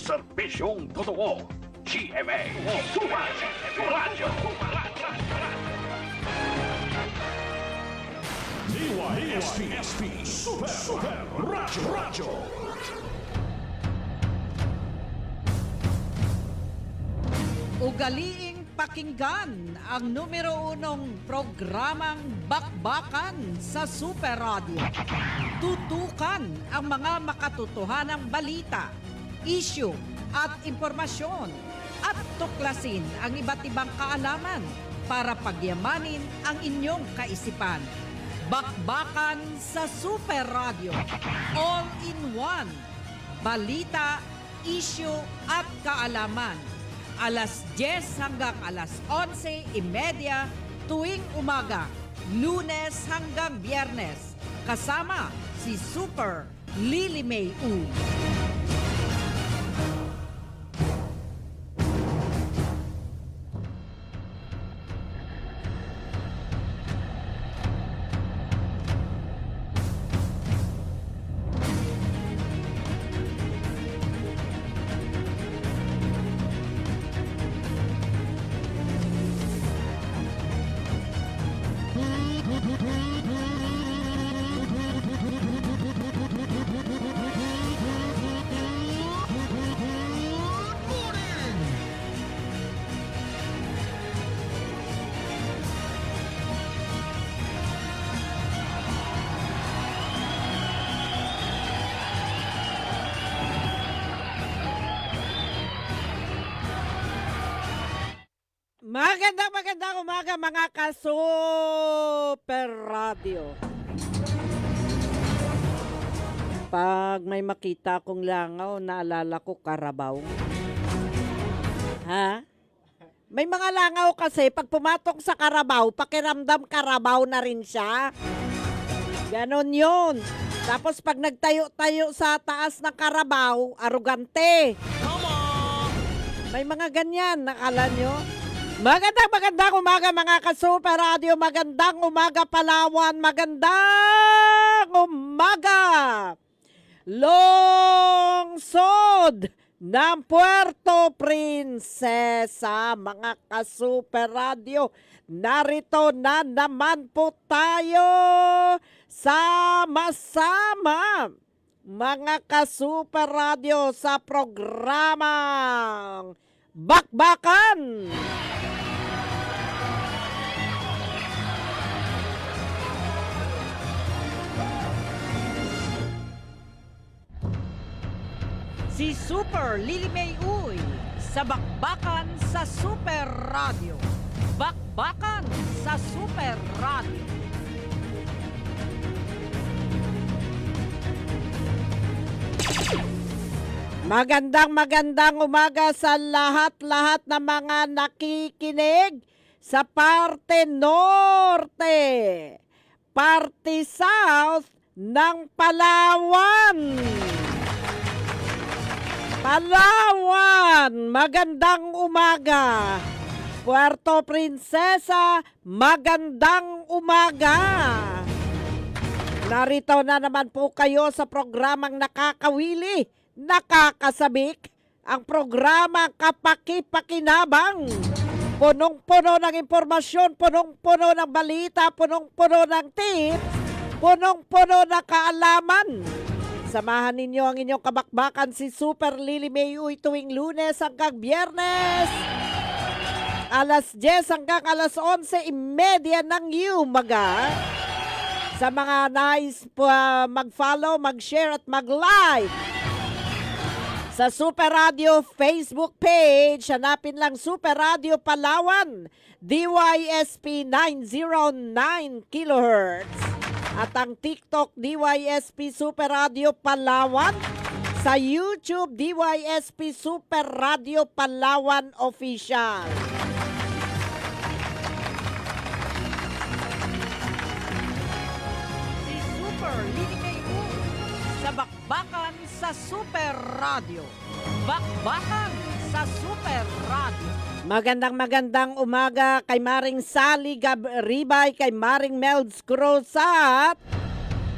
Serbisyong totoo. GMA Super Radyo. DYSP Super Radyo. Ugaliing pakinggan ang numero 1 programang Bakbakan sa Super Radio. Tutukan ang mga makatotohanang balita, issue at impormasyon at tuklasin ang iba't ibang kaalaman para pagyamanin ang inyong kaisipan. Bakbakan sa Super Radio. All in one. Balita, issue at kaalaman. Alas 10 hanggang alas 11:30 tuwing umaga, Lunes hanggang Biyernes. Kasama si Super Lily May U. Magandang umaga mga ka-Super Radio. Pag may makita kong langaw, naalala ko Karabaw. Ha? May mga langaw kasi pag pumatok sa Karabaw, pakiramdam Karabaw na rin siya. Ganon yun. Tapos pag nagtayo-tayo sa taas ng Karabaw, arugante. May mga ganyan, nakala nyo? Magandang umaga mga ka-Super Radio, magandang umaga Palawan, magandang umaga lungsod ng Puerto Princesa, mga ka-Super Radio. Narito na naman po tayo sama-sama mga ka-Super Radio sa programang Bakbakan. Si Super Lily May Uy sa Bakbakan sa Super Radio. Bakbakan sa Super Radio. Magandang umaga sa lahat-lahat na mga nakikinig sa parte norte, parte south ng Palawan. Magandang umaga. Puerto Princesa, magandang umaga. Narito na naman po kayo sa programang nakakawili, nakakasabik, ang programa Kapaki-Pakinabang. Punong-puno ng impormasyon, punong-puno ng balita, punong-puno ng tips, punong-puno ng kaalaman. Samahan ninyo ang inyong kabakbakan si Super Lily May Uy tuwing Lunes hanggang Biyernes. Alas 10 hanggang alas 11:30 ng umaga. Sa mga nais mag-follow, mag-share at mag-like sa Super Radio Facebook page, hanapin lang Super Radio Palawan, DYSP 909 kHz. At ang TikTok, DYSP Super Radio Palawan. Sa YouTube, DYSP Super Radio Palawan Official. Si Super Lily May Uy sa Bakbakan sa Super Radio. Bakbakan sa Super Radio. Magandang umaga kay Maring Sally Ribay, kay Maring Melds Cruzat,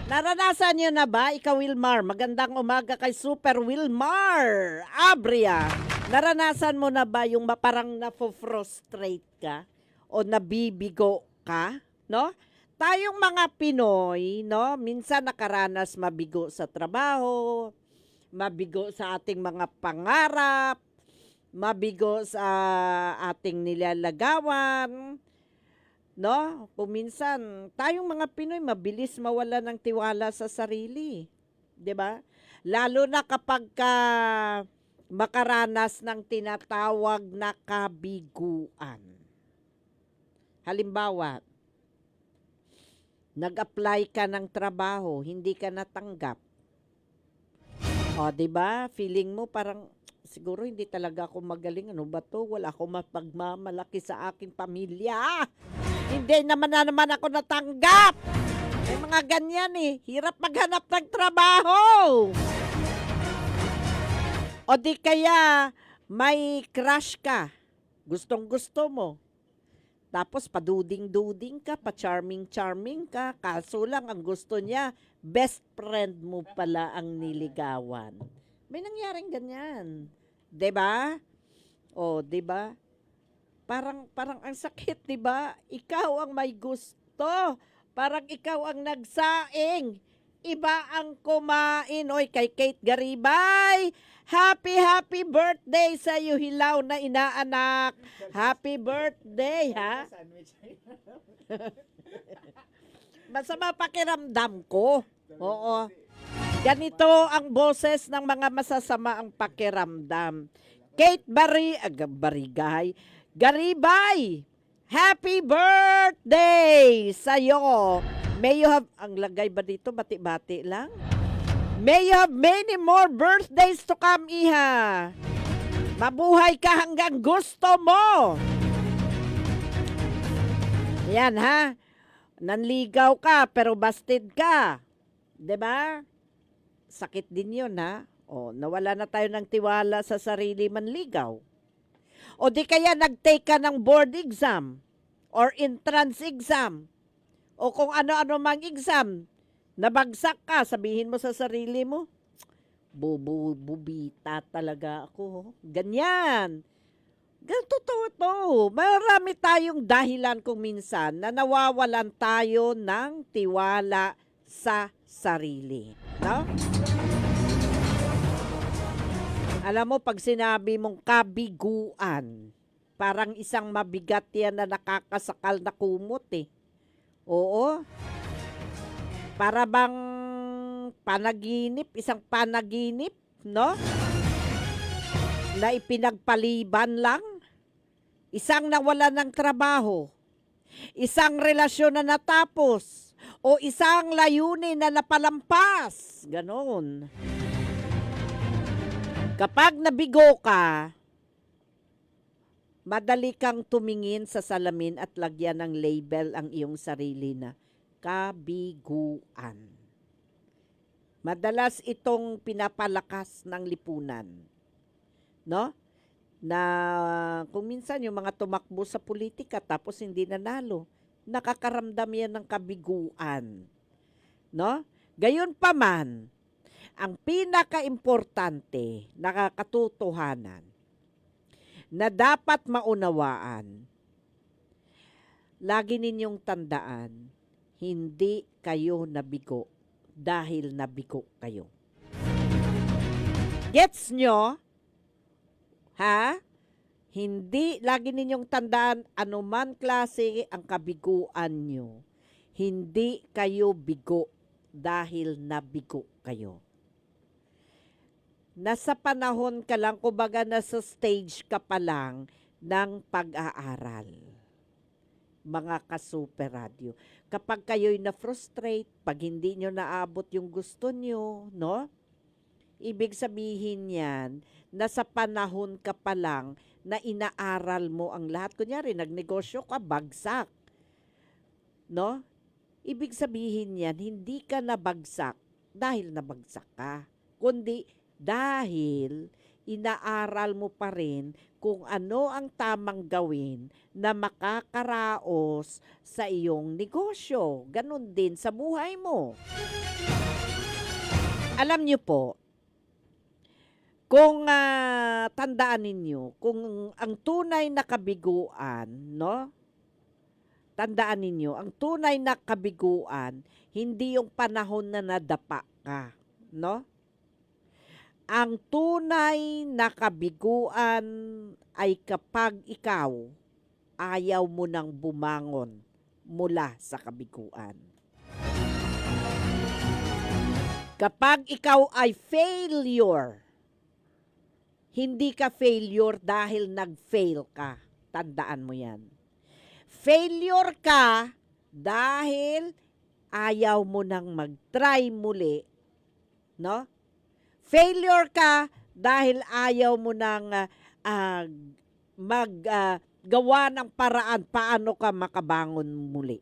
Naranasan nyo na ba, ikaw Wilmar? Magandang umaga kay Super Wilmar Abria. Naranasan mo na ba yung parang nafo-frustrate ka o nabibigo ka, no? Tayong mga Pinoy, no, minsan nakaranas mabigo sa trabaho, mabigo sa ating mga pangarap, mabigo sa ating nilalagawan, no? Kung minsan, tayong mga Pinoy, mabilis mawala ng tiwala sa sarili. 'Di ba? Lalo na kapag makaranas ng tinatawag na kabiguan. Halimbawa, nag-apply ka ng trabaho, hindi ka natanggap. O, 'di ba? Feeling mo parang siguro hindi talaga ako magaling. Ano ba 'to? Wala akong mapagmamalaki sa aking pamilya. Hindi naman ako natanggap. May mga ganyan eh. Hirap maghanap ng trabaho. O di kaya may crush ka. Gustong-gusto mo. Tapos paduding-duding ka, pa-charming-charming ka. Kaso lang ang gusto niya, best friend mo pala ang niligawan. May nangyaring ganyan. 'Di ba? O, 'di ba? Parang ang sakit, 'di ba? Ikaw ang may gusto. Parang ikaw ang nagsaing. Iba ang kumain. Oy, kay Kate Garibay, happy birthday sa iyo, hilaw na inaanak. Happy birthday, ha? Masama pakiramdam ko. Oo. Ganito ang boses ng mga masasama ang pakiramdam. Kate Barigay, Garibay, happy birthday sa'yo. May you have, ang lagay ba dito, bati-bati lang? May you have many more birthdays to come, iha. Mabuhay ka hanggang gusto mo. Yan, ha? Nanligaw ka, pero busted ka. 'Di ba? Sakit din yun, ha? O, nawala na tayo ng tiwala sa sarili manligaw. O di kaya nag-take ka ng board exam or entrance exam o kung ano-ano mang exam, nabagsak ka, sabihin mo sa sarili mo, bubita talaga ako. Ganyan. Totoo to. Marami tayong dahilan kung minsan na nawawalan tayo ng tiwala sa sarili. No? Alam mo, pag sinabi mong kabiguan, parang isang mabigat yan na nakakasakal na kumot eh. Oo. Para bang panaginip, isang panaginip, no? Na ipinagpaliban lang. Isang nawala ng trabaho. Isang relasyon na natapos. O isang layunin na napalampas. Ganon. Kapag nabigo ka, madali kang tumingin sa salamin at lagyan ng label ang iyong sarili na kabiguan. Madalas itong pinapalakas ng lipunan. No? Na kung minsan yung mga tumakbo sa politika tapos hindi nanalo, nakakaramdam yan ng kabiguan. No? Gayon pa man, ang pinaka-importante, nakakatotohanan, na dapat maunawaan, lagi ninyong tandaan, hindi kayo nabigo dahil nabigo kayo. Gets nyo? Ha? Hindi, lagi ninyong tandaan, anuman klase ang kabiguan nyo, hindi kayo bigo dahil nabigo kayo. Nasa panahon ka lang, kumbaga nasa stage ka pa lang ng pag-aaral. Mga ka-Super Radio. Kapag kayo'y na-frustrate, pag hindi nyo naabot yung gusto nyo, no? Ibig sabihin yan, nasa panahon ka pa lang na inaaral mo ang lahat. Kunyari, nagnegosyo ka, bagsak. No? Ibig sabihin yan, hindi ka nabagsak dahil nabagsak ka. Kundi dahil inaaral mo pa rin kung ano ang tamang gawin na makakaraos sa iyong negosyo. Ganon din sa buhay mo. Alam niyo po, kung tandaan ninyo, kung ang tunay na kabiguan, no? Tandaan ninyo, ang tunay na kabiguan, hindi yung panahon na nadapa ka, no? Ang tunay na kabiguan ay kapag ikaw ayaw mo nang bumangon mula sa kabiguan. Kapag ikaw ay failure, hindi ka failure dahil nag-fail ka. Tandaan mo yan. Failure ka dahil ayaw mo nang mag-try muli, no? Failure ka dahil ayaw mo nang gawa ng paraan paano ka makabangon muli.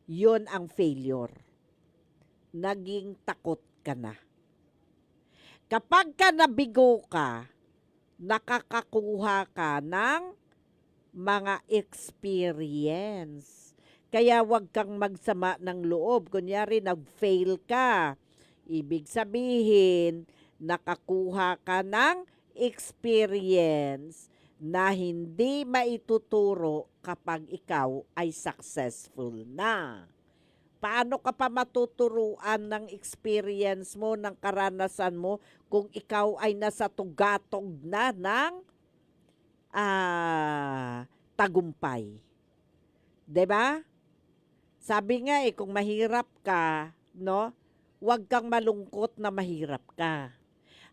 Yun ang failure. Naging takot ka na. Kapag ka nabigo ka, nakakakuha ka ng mga experience. Kaya wag kang magsama ng loob. Kunyari, nag-fail ka. Ibig sabihin, nakakuha ka ng experience na hindi maituturo kapag ikaw ay successful na. Paano ka pa matuturuan ng experience mo, ng karanasan mo, kung ikaw ay nasa tugatog na ng tagumpay? 'Di ba? Sabi nga kung mahirap ka, no? Huwag kang malungkot na mahirap ka.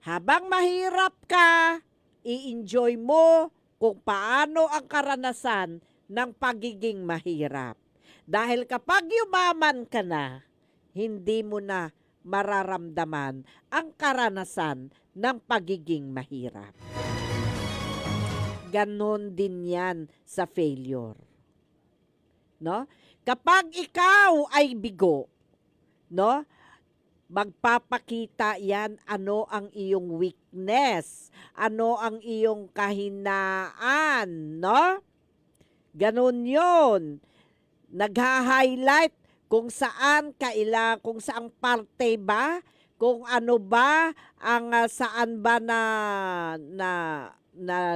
Habang mahirap ka, i-enjoy mo kung paano ang karanasan ng pagiging mahirap. Dahil kapag yumaman ka na, hindi mo na mararamdaman ang karanasan ng pagiging mahirap. Ganon din yan sa failure. No? Kapag ikaw ay bigo, no? Magpapakita yan ano ang iyong weakness, ano ang iyong kahinaan, no? Ganon yun. Nagha-highlight kung saan kung saang parte ba, kung ano ba ang saan ba na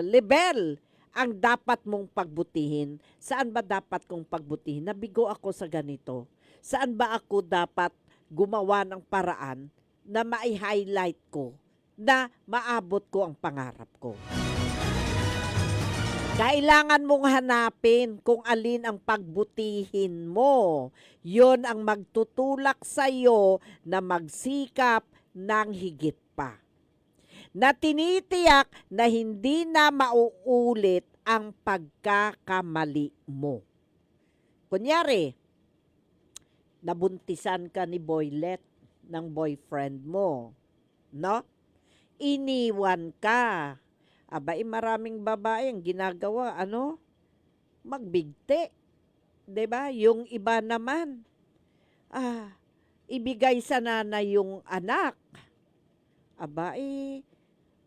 level ang dapat mong pagbutihin. Saan ba dapat kong pagbutihin? Nabigo ako sa ganito. Saan ba ako dapat gumawa ng paraan na mai-highlight ko, na maabot ko ang pangarap ko? Kailangan mong hanapin kung alin ang pagbutihin mo. Yun ang magtutulak sa'yo na magsikap ng higit pa. Na tinitiyak na hindi na mauulit ang pagkakamali mo. Kunyari, nabuntisan ka ni Boylet ng boyfriend mo, no? Iniwan ka. Abay, maraming babae ang ginagawa, magbigti. 'Di ba? Yung iba naman, ibigay sa nanay yung anak. Abay,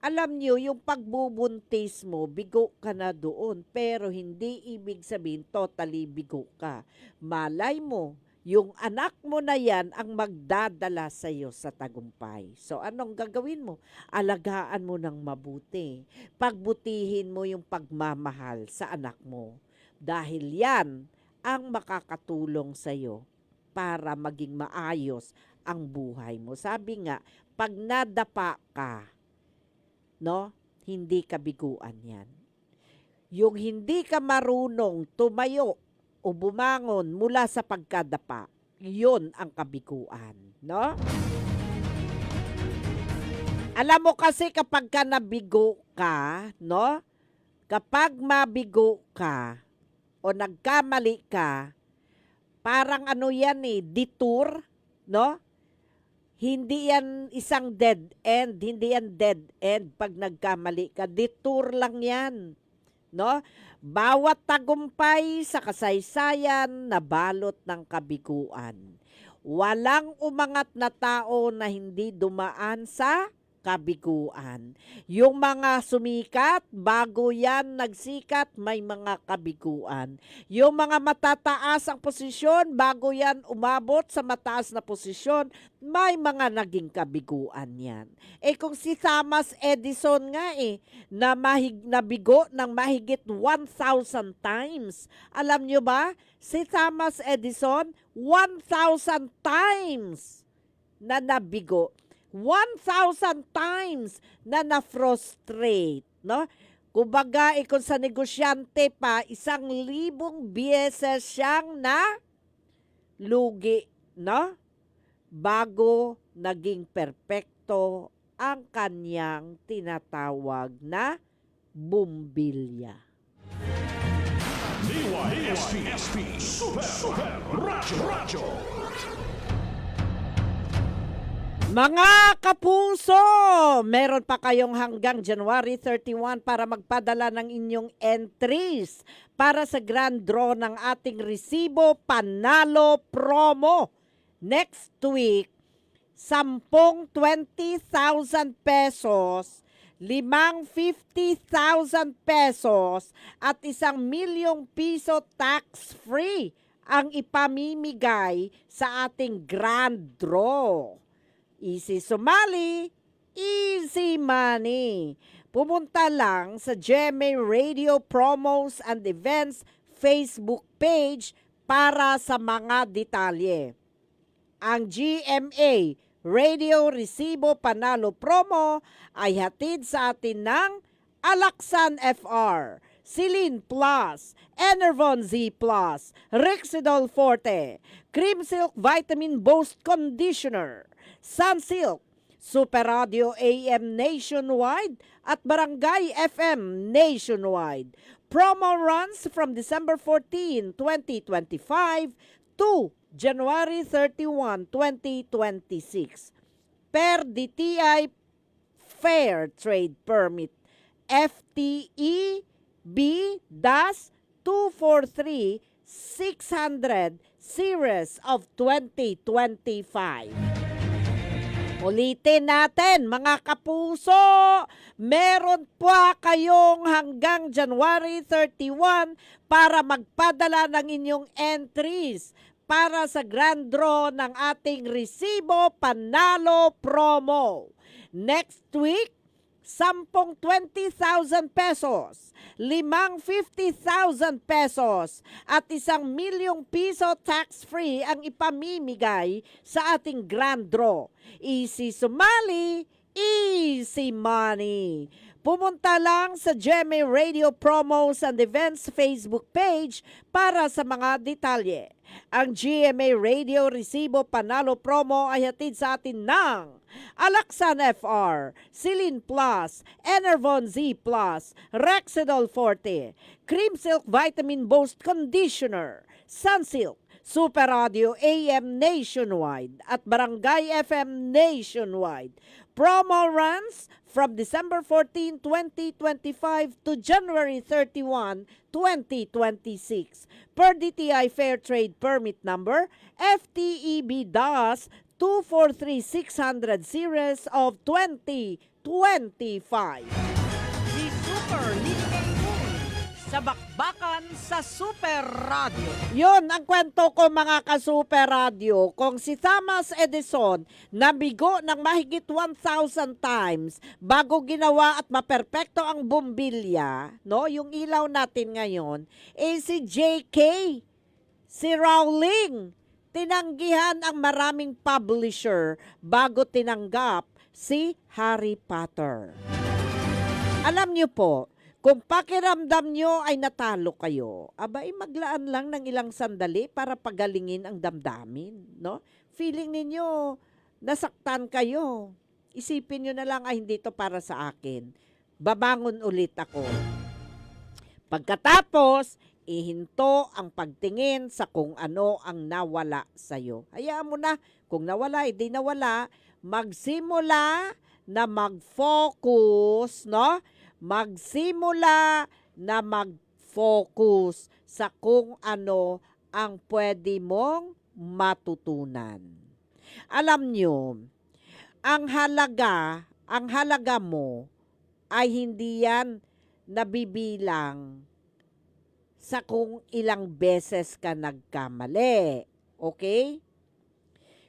alam niyo, yung pagbubuntis mo, bigo ka na doon. Pero hindi ibig sabihin totally bigo ka. Malay mo, yung anak mo na yan ang magdadala sa iyo sa tagumpay. So anong gagawin mo? Alagaan mo ng mabuti. Pagbutihin mo yung pagmamahal sa anak mo. Dahil yan ang makakatulong sa iyo para maging maayos ang buhay mo. Sabi nga, pag nadapa ka, no, hindi ka biguan yan. Yung hindi ka marunong tumayo o bumangon mula sa pagkadapa, yun ang kabiguan, no? Alam mo kasi kapag ka nabigo ka, no? Kapag mabigo ka o nagkamali ka, parang yan detour, no? Hindi yan isang dead end, hindi yan dead end pag nagkamali ka. Detour lang yan, no? Bawat tagumpay sa kasaysayan na balot ng kabiguan. Walang umangat na tao na hindi dumaan sa kabiguan. Yung mga sumikat, bago yan nagsikat, may mga kabiguan. Yung mga matataas ang posisyon, bago yan umabot sa mataas na posisyon, may mga naging kabiguan yan. Kung si Thomas Edison nga nabigo ng mahigit 1,000 times. Alam nyo ba, si Thomas Edison, 1,000 times na nabigo. 1,000 times na na-frustrate, no? Kumbaga, kung sa negosyante pa, 1,000 beses siyang na lugi, no? Bago naging perpekto ang kanyang tinatawag na bumbilya. Liwa ESP Super Radyo. Mga kapuso, meron pa kayong hanggang January 31 para magpadala ng inyong entries para sa grand draw ng ating resibo panalo promo. Next week, 10 20,000 pesos, 5 50,000 pesos at 1,000,000 piso tax-free ang ipamimigay sa ating grand draw. Easy sumali, easy money. Pumunta lang sa GMA Radio Promos and Events Facebook page para sa mga detalye. Ang GMA Radio Resibo Panalo Promo ay hatid sa atin ng Alaxan FR, Silin Plus, Enervon Z Plus, Rexidol Forte, Cream Silk Vitamin Boost Conditioner, Sunsilk, Super Radio AM nationwide at Barangay FM nationwide. Promo runs from December 14, 2025 to January 31, 2026. Per DTI Fair Trade Permit FTE B-243-600 Series of 2025. Ulitin natin mga kapuso, meron pa kayong hanggang January 31 para magpadala ng inyong entries para sa grand draw ng ating resibo panalo promo. Next week, 10 20,000 pesos, 5 50,000 pesos at 1,000,000 piso tax-free ang ipamimigay sa ating grand draw. Easy sumali, easy money. Pumunta lang sa GMA Radio Promos and Events Facebook page para sa mga detalye. Ang GMA Radio Resibo Panalo Promo ay hatid sa atin ng Alaxan FR, Silin Plus, Enervon Z Plus, Rexidol Forte, Cream Silk Vitamin Boost Conditioner, Sunsilk, Super Radio AM nationwide at Barangay FM nationwide. Promo runs from December 14, 2025 to January 31, 2026. Per DTI Fair Trade Permit Number FTEB-DAS 243-600 Series of 2025. Si Super Lilian Moon sa bakbakan sa Super Radio. Yun ang kwento ko mga ka-Super Radio. Kung si Thomas Edison nabigo ng mahigit 1,000 times bago ginawa at maperpekto ang bumbilya, no, yung ilaw natin ngayon, si JK, si Rowling, tinanggihan ang maraming publisher bago tinanggap si Harry Potter. Alam niyo po, kung pakiramdam nyo ay natalo kayo, abay maglaan lang ng ilang sandali para pagalingin ang damdamin, no? Feeling ninyo, nasaktan kayo. Isipin nyo na lang, ay hindi to para sa akin. Babangon ulit ako. Pagkatapos, ihinto ang pagtingin sa kung ano ang nawala sa'yo. Hayaan mo na, kung nawala, hindi nawala, magsimula na mag-focus, no? Magsimula na mag-focus sa kung ano ang pwede mong matutunan. Alam nyo, ang halaga ang halaga mo ay hindi yan nabibilang sa kung ilang beses ka nagkamali. Okay?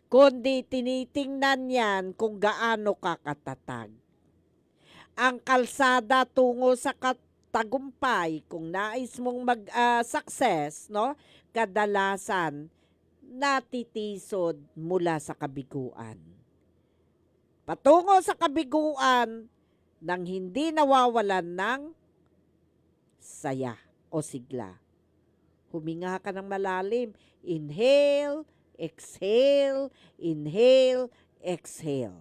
Kundi tinitingnan yan kung gaano ka katatag. Ang kalsada tungo sa tagumpay, kung nais mong mag-success, no? Kadalasan, natitisod mula sa kabiguan. Patungo sa kabiguan nang hindi nawawalan ng saya o sigla. Huminga ka ng malalim. Inhale, exhale, inhale, exhale.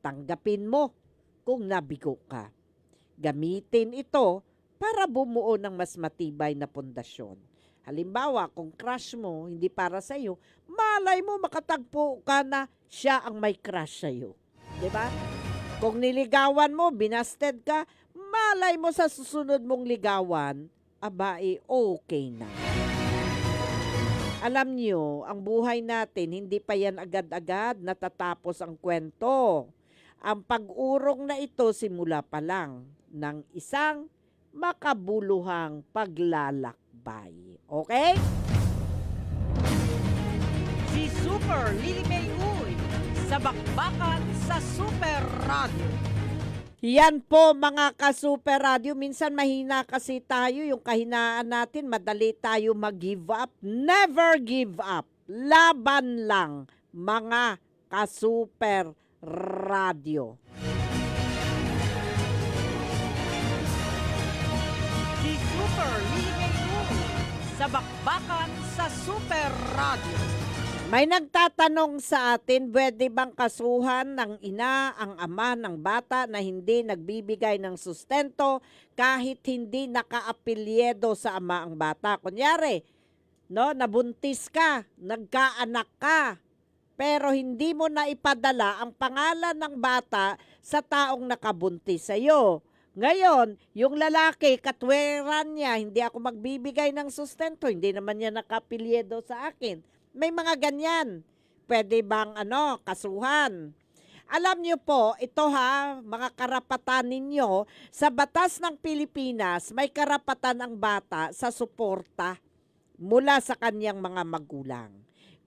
Tanggapin mo kung nabigo ka. Gamitin ito para bumuo ng mas matibay na pundasyon. Halimbawa, kung crush mo, hindi para sa'yo, malay mo makatagpo ka na siya ang may crush sa'yo. Diba? Kung niligawan mo, binasted ka, malay mo sa susunod mong ligawan, okay na. Alam niyo, ang buhay natin, hindi pa yan agad-agad natatapos ang kwento. Ang pag-urong na ito simula pa lang ng isang makabuluhang paglalakbay. Okay? Si Super Lily May Uy, sa bakbakan sa Super Radio. Yan po mga ka-Super Radio. Minsan mahina kasi tayo. Yung kahinaan natin, madali tayo mag-give up. Never give up. Laban lang mga ka-Super Radio. Si Super Lily May Uy, sa bakbakan sa Super Radio. May nagtatanong sa atin, pwede bang kasuhan ng ina ang ama ng bata na hindi nagbibigay ng sustento kahit hindi nakaapelyedo sa ama ang bata? Kunyari, no, nabuntis ka, nagkaanak ka, pero hindi mo na ipadala ang pangalan ng bata sa taong nakabuntis sa'yo. Ngayon, yung lalaki, katweran niya, hindi ako magbibigay ng sustento, hindi naman niya nakaapelyedo sa akin. May mga ganyan. Pwede bang kasuhan? Alam niyo po, ito mga karapatan ninyo, sa batas ng Pilipinas, may karapatan ang bata sa suporta mula sa kanyang mga magulang.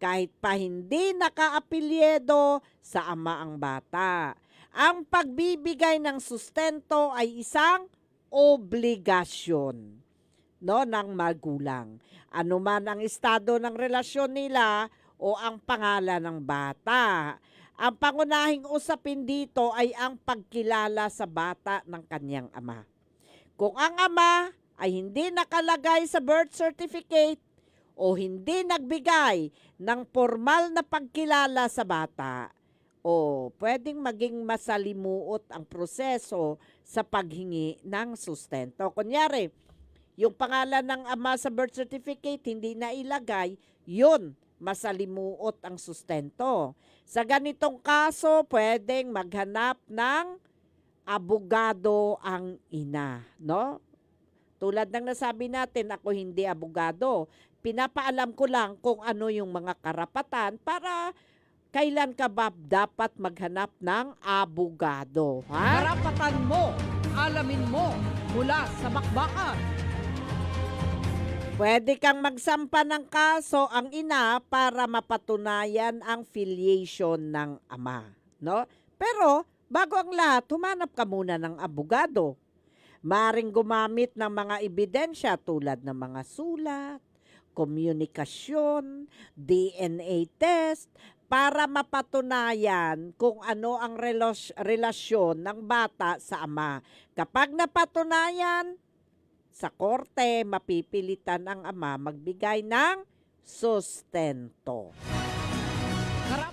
Kahit pa hindi nakaapelyedo sa ama ang bata. Ang pagbibigay ng sustento ay isang obligasyon, no, ng magulang. Ano man ang estado ng relasyon nila o ang pangalan ng bata. Ang pangunahing usapin dito ay ang pagkilala sa bata ng kanyang ama. Kung ang ama ay hindi nakalagay sa birth certificate o hindi nagbigay ng formal na pagkilala sa bata, pwedeng maging masalimuot ang proseso sa paghingi ng sustento. Kunyari, yung pangalan ng ama sa birth certificate hindi na ilagay, yun, masalimuot ang sustento. Sa ganitong kaso, pwedeng maghanap ng abogado ang ina, no? Tulad ng nasabi natin, ako hindi abogado. Pinapaalam ko lang kung ano yung mga karapatan para kailan ka ba dapat maghanap ng abogado. Ha? Karapatan mo, alamin mo, mula sa bakbakan. Pwede kang magsampa ng kaso ang ina para mapatunayan ang filiation ng ama, no? Pero bago ang lahat, humanap ka muna ng abogado. Maring gumamit ng mga ebidensya tulad ng mga sulat, komunikasyon, DNA test para mapatunayan kung ano ang relasyon ng bata sa ama. Kapag napatunayan, sa korte, mapipilitan ang ama magbigay ng sustento.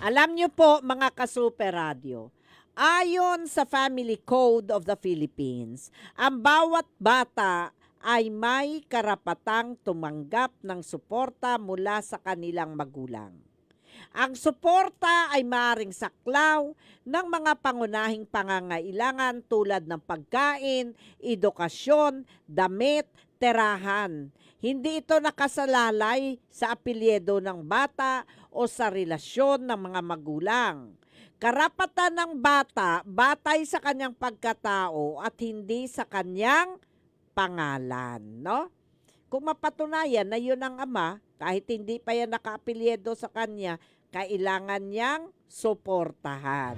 Alam niyo po mga ka-Super Radio, ayon sa Family Code of the Philippines, ang bawat bata ay may karapatang tumanggap ng suporta mula sa kanilang magulang. Ang suporta ay maaaring saklaw ng mga pangunahing pangangailangan tulad ng pagkain, edukasyon, damit, tirahan. Hindi ito nakasalalay sa apelyido ng bata o sa relasyon ng mga magulang. Karapatan ng bata batay sa kanyang pagkatao at hindi sa kanyang pangalan, no? Kung mapatunayan na yun ang ama, kahit hindi pa yan nakaapelyedo sa kanya, kailangan niyang suportahan.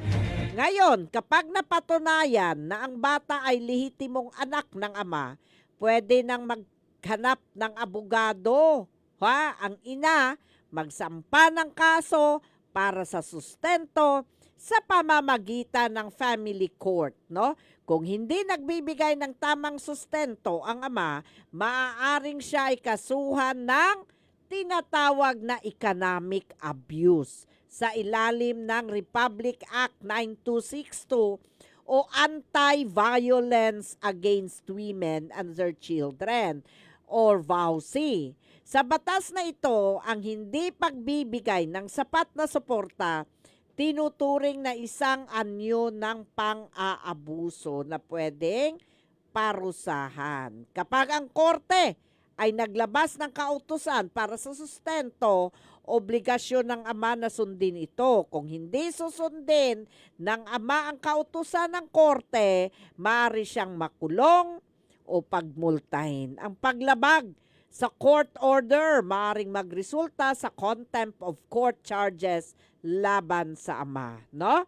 Ngayon, kapag napatunayan na ang bata ay lehitimong anak ng ama, pwede nang maghanap ng abogado. Ang ina, magsampa ng kaso para sa sustento sa pamamagitan ng family court, no? Kung hindi nagbibigay ng tamang sustento ang ama, maaaring siya ay kasuhan ng tinatawag na economic abuse sa ilalim ng Republic Act 9262 o Anti-Violence Against Women and Their Children or VAUSI. Sa batas na ito, ang hindi pagbibigay ng sapat na suporta tinuturing na isang anyo ng pang-aabuso na pwedeng parusahan. Kapag ang korte ay naglabas ng kautusan para sa sustento, obligasyon ng ama na sundin ito. Kung hindi susundin ng ama ang kautusan ng korte, maaari siyang makulong o pagmultahin. Ang paglabag sa court order maaaring magresulta sa contempt of court charges laban sa ama, no?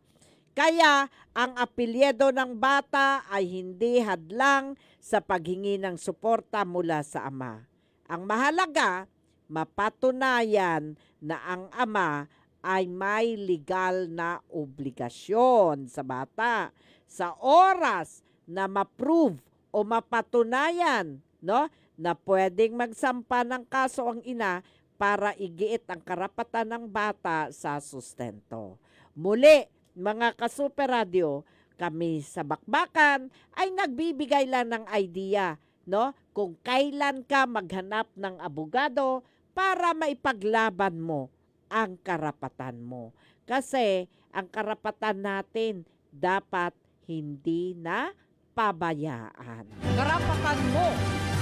Kaya ang apelyedo ng bata ay hindi hadlang sa paghingi ng suporta mula sa ama. Ang mahalaga, mapatunayan na ang ama ay may legal na obligasyon sa bata. Sa oras na ma-prove o mapatunayan, no, na pwedeng magsampa ng kaso ang ina para igiit ang karapatan ng bata sa sustento. Muli, mga ka-Super Radio, kami sa Bakbakan ay nagbibigay lang ng idea, no? Kung kailan ka maghanap ng abogado para maipaglaban mo ang karapatan mo. Kasi ang karapatan natin dapat hindi na pabayaan. Karapatan mo,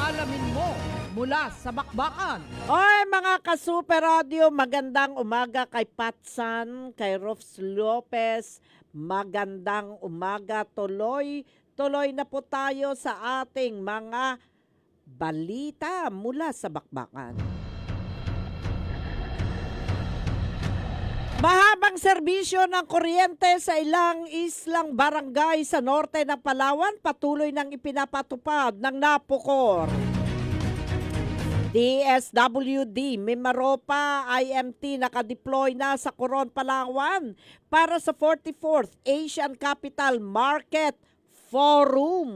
alamin mo, mula sa Bakbakan. Oy, mga ka-Super Radio, magandang umaga kay Patsan, kay Rofs Lopez. Magandang umaga, tuloy na po tayo sa ating mga balita mula sa Bakbakan. Mahabang serbisyo ng kuryente sa ilang islang barangay sa norte ng Palawan patuloy nang ipinapatupad ng Napocor. DSWD, Mimaropa, IMT nakadeploy na sa Coron, Palawan para sa 44th Asian Capital Market Forum.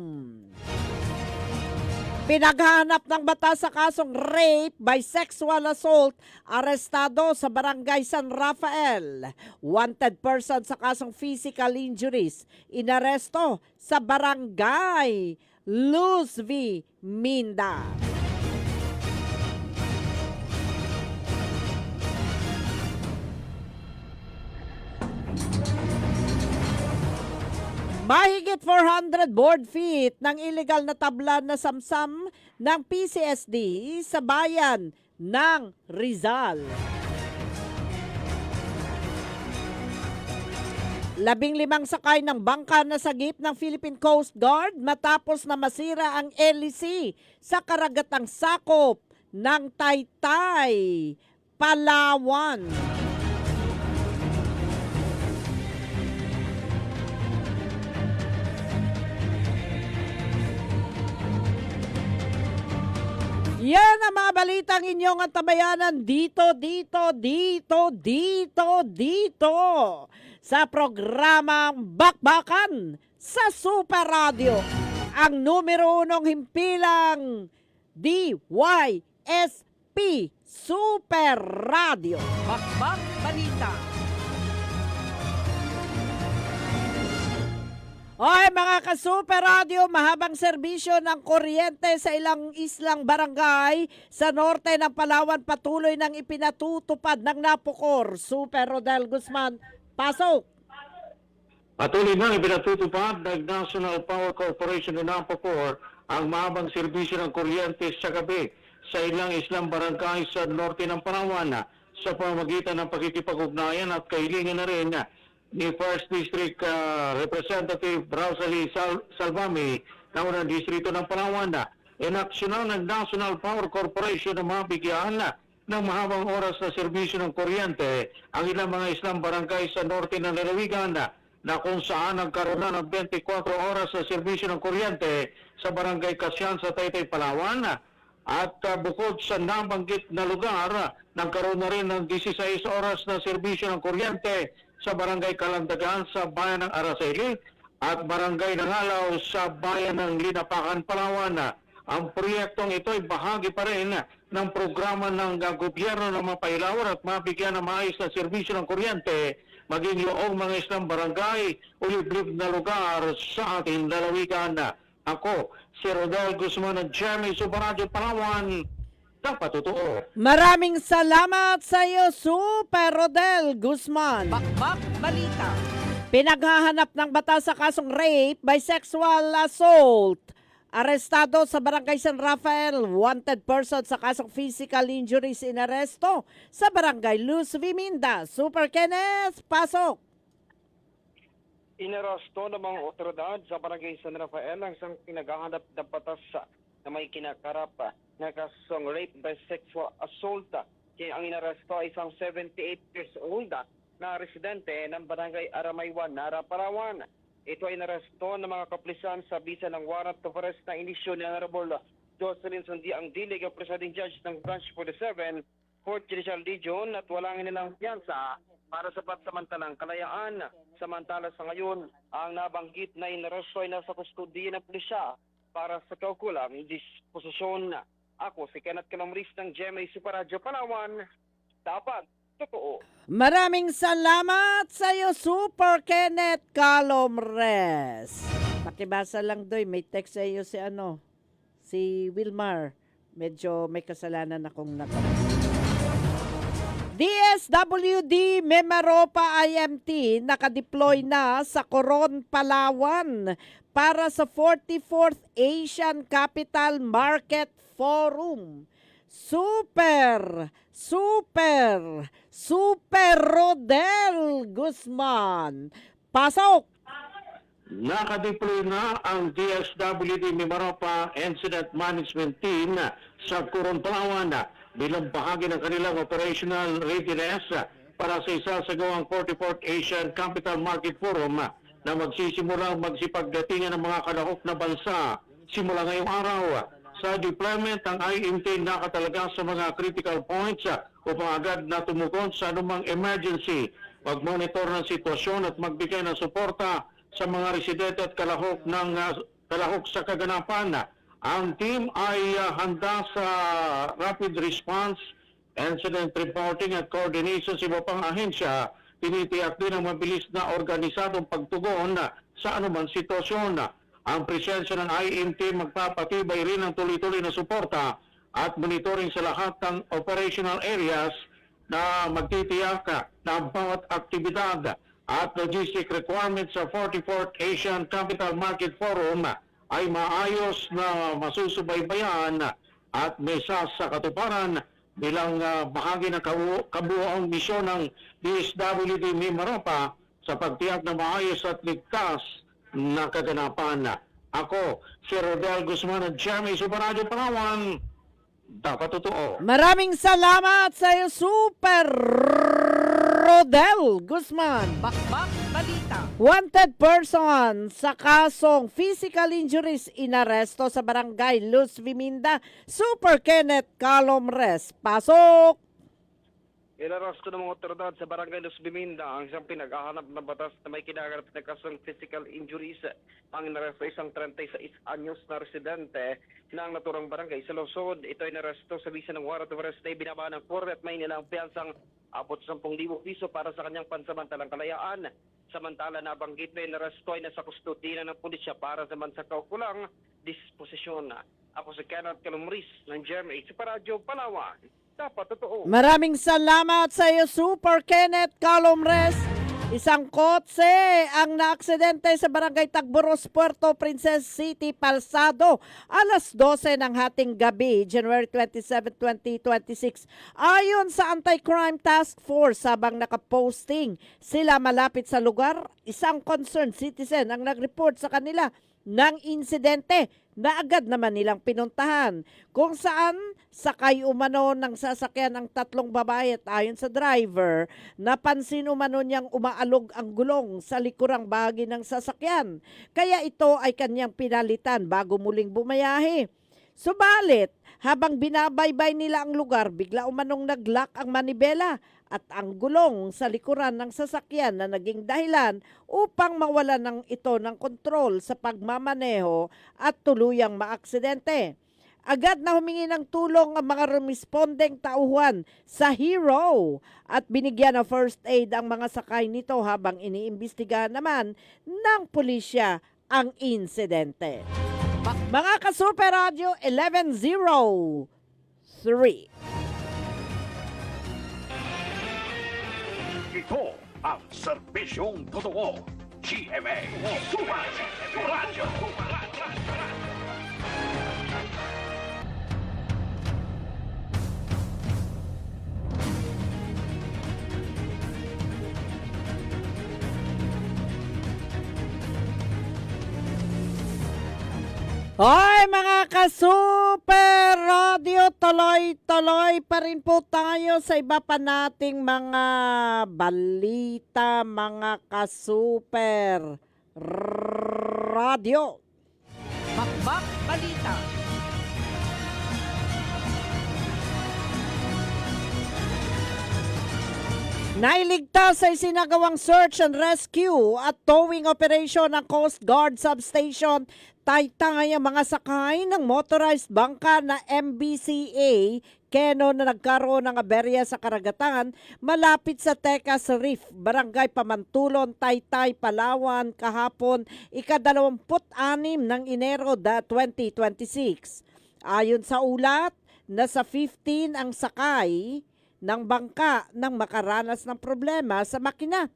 Pinaghahanap ng batas sa kasong rape by sexual assault, arestado sa Barangay San Rafael. Wanted person sa kasong physical injuries, inaresto sa Barangay Luz V. Minda. Mahigit 400 board feet ng illegal na tabla na samsam ng PCSD sa bayan ng Rizal. 15 sakay ng bangka na sagip ng Philippine Coast Guard matapos na masira ang LEC sa karagatang sakop ng Taytay, Palawan. Yan ang mga balitang inyong antabayanan dito sa programang Bakbakan sa Super Radio. Ang numero 1 himpilang DYSP Super Radio. Bakbak Balita. Oy, mga ka-Super Radio, mahabang serbisyo ng kuryente sa ilang islang barangay sa norte ng Palawan patuloy nang ipinatutupad ng Napocor. Super Rodel Guzman, pasok! Patuloy nang ipinatutupad ng National Power Corporation ng Napocor ang mahabang serbisyo ng kuryente sa gabi sa ilang islang barangay sa norte ng Palawan sa pamamagitan ng pakikipag-ugnayan at kahilingan na rin ni First District Representative Rosalie Salvami ng unang distrito ng Palawan na inaksyonan ng National Power Corporation na mabigyan ng mahabang oras na serbisyo ng kuryente ang ilang mga Islam barangay sa norte ng lalawigan na kung saan nagkaroon na ng 24 oras na serbisyo ng kuryente sa barangay Kasyan sa Taytay, Palawan. At bukod sa nabanggit na lugar, nagkaroon na rin ng 16 oras na serbisyo ng kuryente sa barangay Kalandagan sa bayan ng Araceli at barangay Nangalaw sa bayan ng Linapakan, Palawan. Ang proyektong ito ay bahagi pa rin ng programa ng gobyerno na mapailawan at mabigyan ng maayos na serbisyo ng kuryente maging yoong mga Islam barangay o liblib na lugar sa ating lalawigan. Ako, si Rodel Guzman ng Jeremy Subaradyo, Palawan. Dapat totoo. Maraming salamat sa iyo, Super Rodel Guzman. Bakbak Balita. Pinaghahanap ng batas sa kasong rape by sexual assault. Arestado sa Barangay San Rafael, wanted person sa kasong physical injuries inaresto sa Barangay Luz Viminda. Super Kenneth, pasok! Inarasto ng mga otoridad sa Barangay San Rafael ang isang pinaghahanap na batas na may kinakarap na kasong rape by sexual assault. Kaya ang inaresto ay isang 78 years old na residente ng Barangay Aramaywan, Nara, Palawan. Ito ay inaresto ng mga kapulisan sa bisa ng warrant of arrest na inisyu ni Honorable Jocelyn Sundi, ang Dilig Presiding Judge ng Branch 47, Court Judicial Division, at walang inilang piyansa para sa pansamantalang kalayaan. Samantala sa ngayon, ang nabanggit na inaresto ay nasa kustudiya ng pulisya para sa kaukulang disposisyon. Ako si Kenneth Calomris ng GMA Super Radio, Palawan. Dapat totoo. Maraming salamat sa iyo, Super Kenneth Calomres. Pakibasa lang doy, may text sa iyo si Wilmar. Medyo may kasalanan akong natawa. DSWD Mimaropa IMT nakadeploy na sa Coron, Palawan para sa 44th Asian Capital Market Forum. Super Rodel Guzman. Pasok! Nakadeploy na ang DSWD Mimaropa Incident Management Team sa Coron, Palawan bilang bahagi ng kanilang operational readiness para sa isasagawang 44th Asian Capital Market Forum na magsisimulang magsipagdatingan ng mga kalahok na bansa simula ngayong araw. Sa deployment, ang IMT nakatalaga sa mga critical points upang agad na tumugon sa anumang emergency, mag-monitor ng sitwasyon at magbigay ng suporta sa mga residente at kalahok sa kaganapan. Ang team ay handa sa rapid response, incident reporting at coordination sa iba pang ahensya. Tinitiyak din ang mabilis na organisadong pagtugon sa anumang sitwasyon. Ang presensya ng IMT magpapatibay rin ng tuloy-tuloy na suporta at monitoring sa lahat ng operational areas na magtitiyak na ang bawat aktibidad at logistic requirements sa 44th Asian Capital Market Forum ay maayos na masusubaybayan at may sa katuparan bilang bahagi ng kabuoang misyon ng DSWD Mimaropa sa pagtiyak na maayos at ligtas na kaganapan. Ako, si Rodel Guzman ng GMA Super Radio, Palawan. Dapat totoo. Maraming salamat sa iyo, Super Rodel Guzman. Bakbak Balita. Wanted person sa kasong physical injuries inaresto sa Barangay Luz Viminda. Super Kenneth Calomres. Pasok! Inarasto ng mga otoridad sa Barangay Luz Viminda ang isang pinaghahanap na batas na may kinagarap na kasong physical injuries. Ang inaresto isang 36 anyos na residente ng naturang barangay sa Luzon. Ito ay inaresto sa bisa ng warrant of arrest na ibinaba ng Korte at may nilang piyansang abot 10,000 piso para sa kanyang pansamantalang kalayaan. Samantala nabanggit na inaresto ay nasa kustudiya ng pulisya para sa mansakaukulang disposisyon. Ako si Kenneth Calomris ng GMA Super Radio, Palawan. Dapat totoo. Maraming salamat sa iyo, Super Kenneth Calomres. Isang kotse ang naaksidente sa Barangay Tagboros, Puerto Princesa City, Palsado, alas 12 ng hating gabi, January 27, 2026. Ayon sa Anti-Crime Task Force, habang nakaposting sila malapit sa lugar, isang concerned citizen ang nag-report sa kanila ng insidente na agad naman nilang pinuntahan, kung saan sakay umano ng sasakyan ng 3 babae at ayon sa driver, napansin umano niyang umaalog ang gulong sa likurang bahagi ng sasakyan. Kaya ito ay kanyang pinalitan bago muling bumayahe. Subalit, habang binabaybay nila ang lugar, bigla umanong nag-lock ang manibela at ang gulong sa likuran ng sasakyan na naging dahilan upang mawalan ng ito ng kontrol sa pagmamaneho at tuluyang maaksidente. Agad na humingi ng tulong ang mga responding tauhan sa Hero at binigyan ng first aid ang mga sakay nito habang iniimbestigahan naman ng pulisya ang insidente. Mga ka-Super Radio 1103. Ito ang serbisyong totoo. GMA Super Radio. Hoy mga ka-Super Radio, tuloy-tuloy pa rin po tayo sa iba pa nating mga balita, mga ka-Super Radio. Bakbak Balita. Nailigtas sa isinagawang search and rescue at towing operation ng Coast Guard Substation Taytay ang mga sakay ng motorized bangka na MBCA Keno na nagkaroon ng aberya sa karagatan malapit sa Tecas Reef, Barangay Pamantulon, Taytay, Palawan kahapon ika-26 ng Enero 2026. Ayon sa ulat, nasa 15 ang sakay ng bangka nang makaranas ng problema sa makina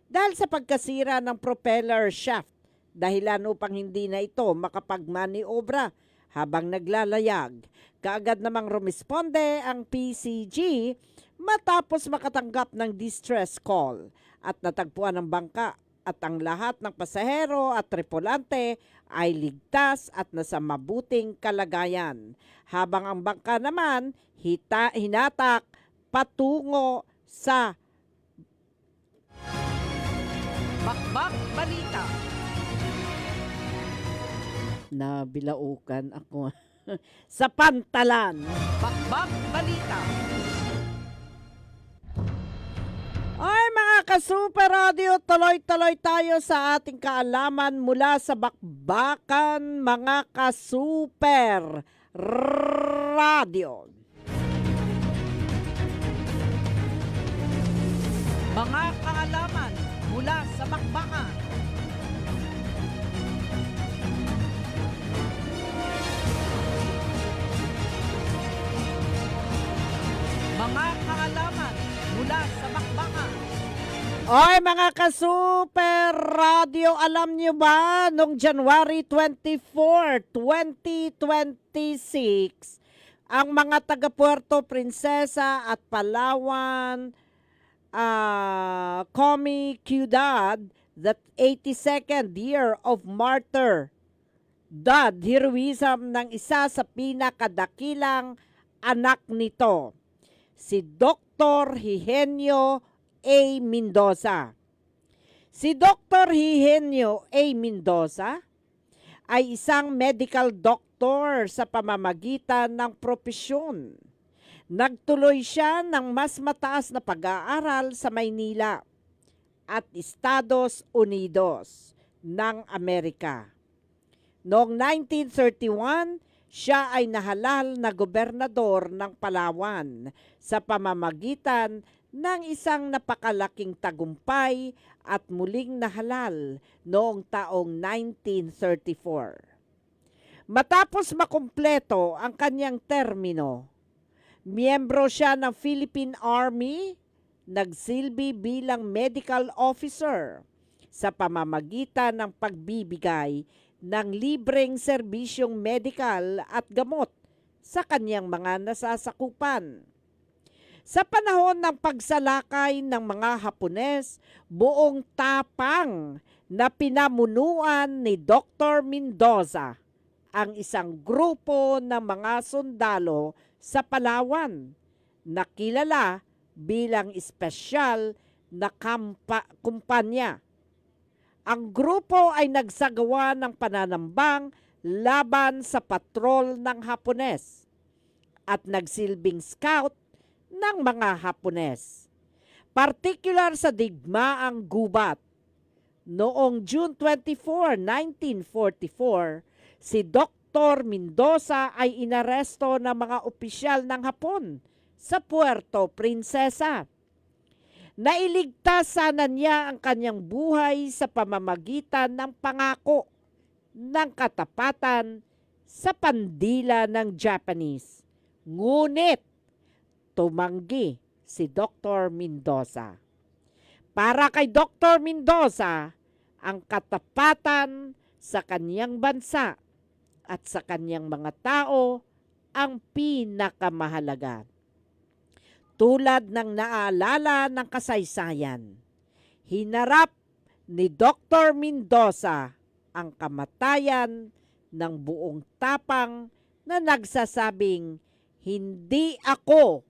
dahil sa pagkasira ng propeller shaft, dahilan upang hindi na ito makapagmaniobra habang naglalayag. Kaagad namang rumisponde ang PCG matapos makatanggap ng distress call at natagpuan ng bangka at ang lahat ng pasahero at tripulante ay ligtas at nasa mabuting kalagayan. Habang ang bangka naman hinatak patungo sa Bakbak Balita. Nabilaukan ako sa pantalan. Bakbak Balita. Ay mga ka-Super Radio, tuloy-tuloy tayo sa ating kaalaman mula sa bakbakan, mga ka-Super Radio. Mga kaalaman mula sa bakbakan. Mga kaalaman mula sa bakbakan. Oy mga ka-Super Radio, alam nyo ba noong January 24, 2026, ang mga taga Puerto Princesa at Palawan, Comicidad, the 82nd year of martyr, dad heroism ng isa sa pinakadakilang anak nito, si Dr. Higenio A. Mendoza. Si Dr. Higenio A. Mendoza ay isang medical doctor sa pamamagitan ng propesyon. Nagtuloy siya ng mas mataas na pag-aaral sa Maynila at Estados Unidos ng Amerika. Noong 1931, siya ay nahalal na gobernador ng Palawan sa pamamagitan ng isang napakalaking tagumpay at muling nahalal noong taong 1934. Matapos makumpleto ang kanyang termino, miyembro siya ng Philippine Army nagsilbi bilang medical officer sa pamamagitan ng pagbibigay ng libreng serbisyong medikal at gamot sa kanyang mga nasasakupan. Sa panahon ng pagsalakay ng mga Hapones, buong tapang na pinamunuan ni Dr. Mendoza ang isang grupo ng mga sundalo sa Palawan na kilala bilang espesyal na kumpanya. Ang grupo ay nagsagawa ng pananambang laban sa patrol ng Hapones at nagsilbing scout ng mga Hapones. Partikular sa digmaang gubat, noong June 24, 1944, si Dr. Mendoza ay inaresto ng mga opisyal ng Hapon sa Puerto Princesa. Nailigtas sana niya ang kanyang buhay sa pamamagitan ng pangako ng katapatan sa pandila ng Japanese. Ngunit tumanggi si Dr. Mendoza. Para kay Dr. Mendoza, ang katapatan sa kanyang bansa at sa kanyang mga tao ang pinakamahalaga. Tulad ng naalala ng kasaysayan, hinarap ni Dr. Mendoza ang kamatayan ng buong tapang na nagsasabing, "Hindi ako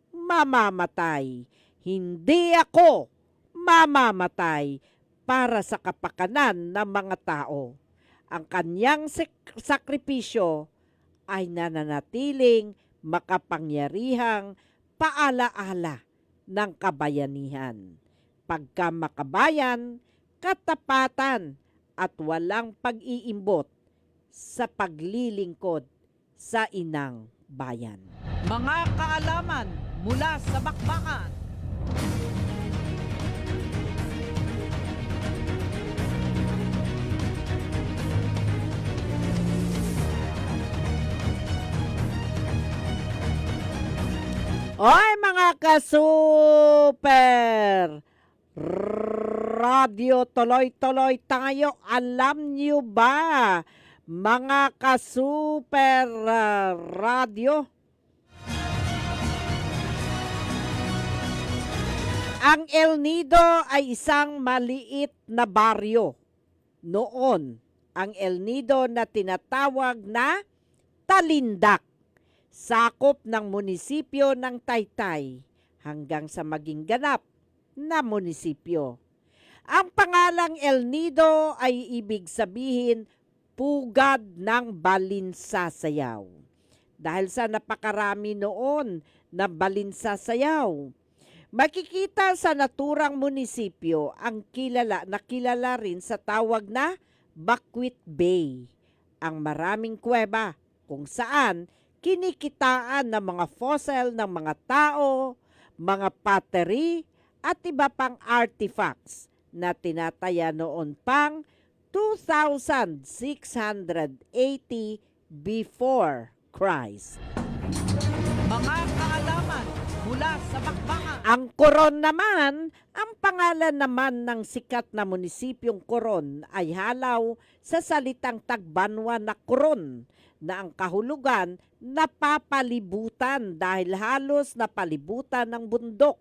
mamamatay. Hindi ako mamamatay para sa kapakanan ng mga tao." Ang kanyang sakripisyo ay nananatiling makapangyarihang paalaala ng kabayanihan. Pagkamakabayan, katapatan at walang pag-iimbot sa paglilingkod sa inang bayan. Mga kaalaman mula sa bakbakan. Oy mga ka-super! Radio tuloy-tuloy tayo. Alam niyo ba, mga ka-super radio, ang El Nido ay isang maliit na baryo. Noon, ang El Nido na tinatawag na Talindak, sakop ng munisipyo ng Taytay hanggang sa maging ganap na munisipyo. Ang pangalang El Nido ay ibig sabihin pugad ng balinsasayaw. Dahil sa napakarami noon na balinsasayaw, makikita sa naturang munisipyo ang kilala rin sa tawag na Bakwit Bay, ang maraming kuweba kung saan kinikitaan ng mga fossil ng mga tao, mga pottery at iba pang artifacts na tinataya noon pang 2680 before Christ. Mga kaalaman mula sa bakbakan. Ang Coron naman, ang pangalan naman ng sikat na munisipyong Coron ay halaw sa salitang Tagbanwa na Coron, na ang kahulugan napapalibutan dahil halos napalibutan ng bundok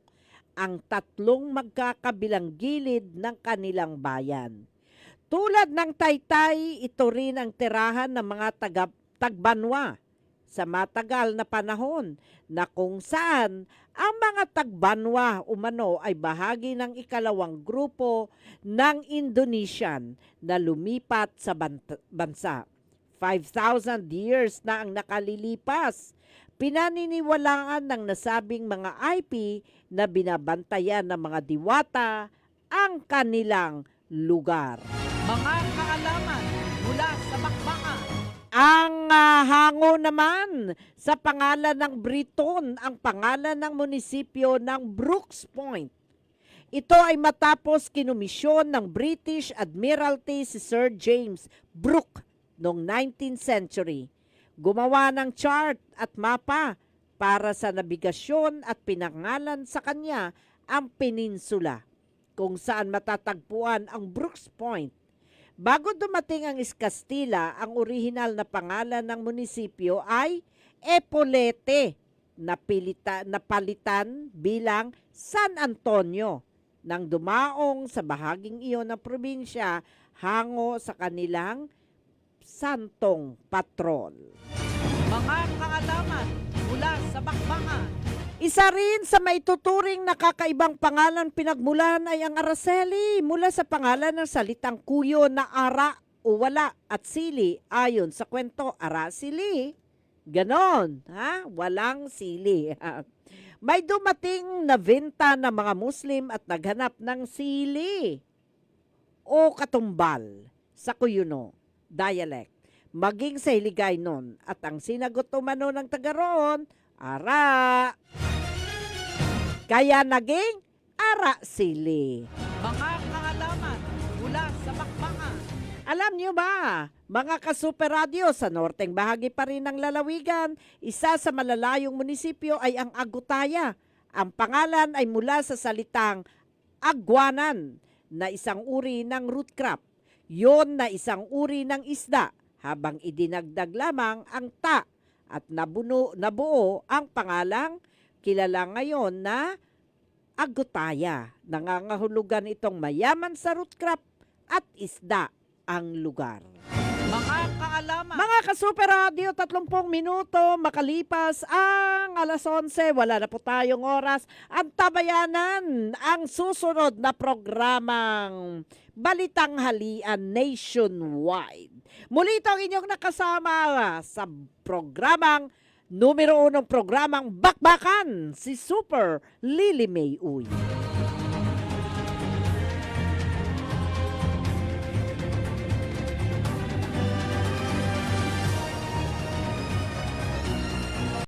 ang tatlong magkakabilang gilid ng kanilang bayan. Tulad ng Taytay, ito rin ang tirahan ng mga Tagbanwa sa matagal na panahon na kung saan ang mga Tagbanwa umano ay bahagi ng ikalawang grupo ng Indonesian na lumipat sa bansa. 5,000 years na ang nakalilipas. Pinaniniwalaan ng nasabing mga IP na binabantayan ng mga diwata ang kanilang lugar. Mga kaalaman mula sa bakbakan. Ang hango naman sa pangalan ng Briton, ang pangalan ng munisipyo ng Brooks Point. Ito ay matapos kinumisyon ng British Admiralty si Sir James Brooke noong 19th century. Gumawa ng chart at mapa para sa nabigasyon at pinangalan sa kanya ang peninsula kung saan matatagpuan ang Brooks Point. Bago dumating ang Castilla, ang orihinal na pangalan ng munisipyo ay Epolete, napalitan bilang San Antonio nang dumaong sa bahaging iyon ng probinsya hango sa kanilang santong patron. Mga kaalaman mula sa bakbakan. Isa rin sa maituturing na kakaibang pangalan pinagmulan ay ang Araceli mula sa pangalan ng salitang kuyo na ara o wala at sili ayon sa kwento Araceli. Ganon, ha? Walang sili. May dumating na benta ng mga Muslim at naghanap ng sili o katumbal sa Kuyuno dialect. Maging sa Hiligaynon at ang sinagot umano ng taga roon, ara. Kaya naging ara sili. Mga kaalaman mula sa bakbakan. Alam nyo ba, mga ka-Super Radio, sa norteng bahagi pa rin ng lalawigan, isa sa malalayong munisipyo ay ang Agutaya. Ang pangalan ay mula sa salitang agwanan na isang uri ng root crop. Yon na isang uri ng isda, habang idinagdag lamang ang ta at nabuo ang pangalang kilala ngayon na Agutaya. Nangangahulugan itong mayaman sa root crop at isda ang lugar. Mga kaalaman. Mga ka-Super Radio, 30 minuto makalipas ang alas 11. Wala na po tayong oras. Ang tabayanan ang susunod na programang Balitang Halian Nationwide. Muli ito ang inyong nakasama sa programang numero 1 programang Bakbakan, si Super Lily May Uy.